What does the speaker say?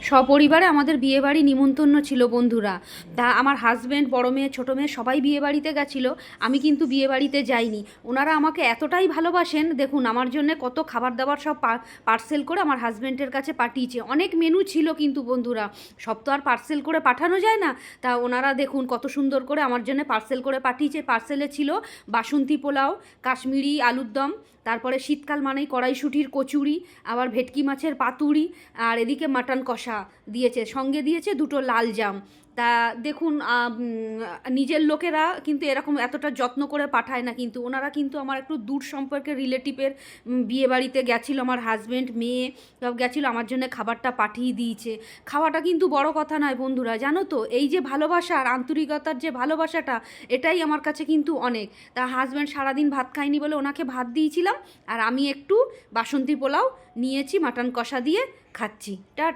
সপরিবারে আমাদের বিয়েবাড়ি নিমন্ত্রণ ছিল বন্ধুরা। তা আমার হাজব্যান্ড, বড় মেয়ে, ছোটো মেয়ে সবাই বিয়েবাড়িতে গেছিলো। আমি কিন্তু বিয়েবাড়িতে যাইনি। ওনারা আমাকে এতটাই ভালোবাসেন, দেখুন আমার জন্য কত খাবার দাবার সব পার্সেল করে আমার হাজব্যান্ডের কাছে পাঠিয়েছে। অনেক মেনু ছিল কিন্তু বন্ধুরা, সব তো আর পার্সেল করে পাঠানো যায় না। তা ওনারা দেখুন কত সুন্দর করে আমার জন্য পার্সেল করে পাঠিয়েছে। পার্সেলে ছিল বাসন্তী পোলাও, কাশ্মীরি আলুর দম, তারপরে শীতকাল মানেই কড়াইশুঁটির কচুরি, আবার ভেটকি মাছের পাতুরি, আর এদিকে মাটন কষা দিয়েছে, সঙ্গে দিয়েছে দুটো লাল জাম। তা দেখুন নিজের লোকেরা কিন্তু এরকম এতটা যত্ন করে পাঠায় না, কিন্তু ওনারা কিন্তু আমার একটু দূর সম্পর্কের রিলেটিভের বিয়ে বাড়িতে গেছিলো, আমার হাজব্যান্ড, মেয়ে সব গেছিলো, আমার জন্য খাবারটা পাঠিয়ে দিয়েছে। খাওয়াটা কিন্তু বড় কথা নয় বন্ধুরা, জানো তো, এই যে ভালোবাসা আর আন্তরিকতার যে ভালোবাসাটা, এটাই আমার কাছে কিন্তু অনেক। তা হাজব্যান্ড সারাদিন ভাত খায়নি বলে ওনাকে ভাত দিয়েছিলাম, আর আমি একটু বাসন্তী পোলাও নিয়েছি মাটন কষা দিয়ে খাচ্ছি। টাটা।